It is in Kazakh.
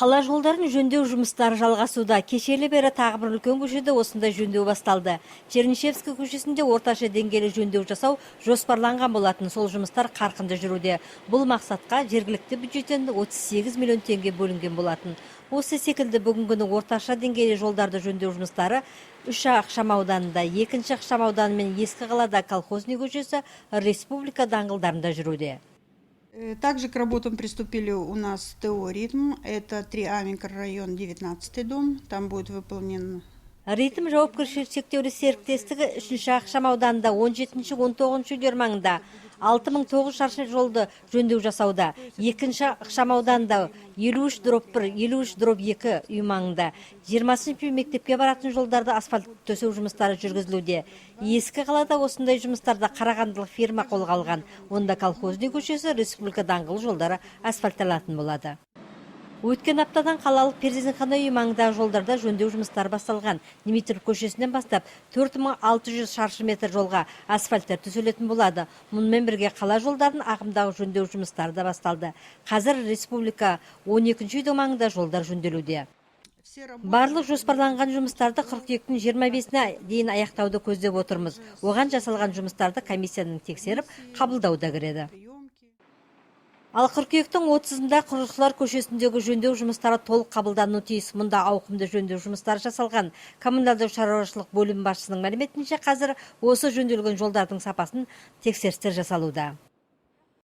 Қала жолдарын жөндеу жұмыстары жалғасуда. Кешелі бері тағы бір үлкен көшеде осындай жөндеу басталды. Чернышевский көшесінде орташа деңгейлі жөндеу жасау жоспарланған болатын. Сол жұмыстар қарқынды жүруде. Бұл мақсатқа жергілікті бюджеттен 38 миллион теңге бөлінген болатын. Осы секілді бүгінгінің орташа деңгейлі жолдарды жөндеу жұмыстары үш ықшам ауданында, екінші ықшам ауданы мен Ескі қалада колхозный көшесі, Республика даңғылдарында жүруде. Также к работам приступили у нас ТО «Ритм». Это 3А микрорайон, 19-й дом. Там будет выполнен... Ритм жауапкершілігі шектеулі серіктестігі 3-ші ықшам ауданында 17-ші 19-ші үйлер маңында 6900 шаршы жолды жөндеу жасауда. Екінші ықшам ауданында 53/1, 53/2 үй маңында 20-ші мектепке баратын жолдарды асфальт төсеу жұмыстары жүргізілуде. Ескі қалада осындай жұмыстарда қарағандылық фирма қолға алған. Онда колхозный көшесі, Республика даңғыл жолдары асфальтталатын болады. Өткен аптадан қалалық перзентхана үй маңындағы жолдарда жөндеу жұмыстары басталған. Дмитров көшесінен бастап 4600 шаршы метр жолға асфальттар төселетін болады. Мұнымен бірге қала жолдарын ағымдағы жөндеу жұмыстары да басталды. Қазір Республика 12-ші үй маңында жолдар жөнделуде. Барлық жоспарланған жұмыстарды қыркүйектің 25-іне дейін аяқтауды көздеп отырмыз. Оған жасалған жұмыстарды комиссияның тексеріп, қабылдауда кіреді. Ал қыркүйектің 30-ында Құрылысшылар көшесіндегі жөндеу жұмыстары толық қабылдану тиіс. Мұнда ауқымды жөндеу жұмыстары жасалған. Коммуналдық шаруашылық бөлім басшысының мәліметінше қазір осы жөнделген жолдардың сапасын тексерістер жасалуда.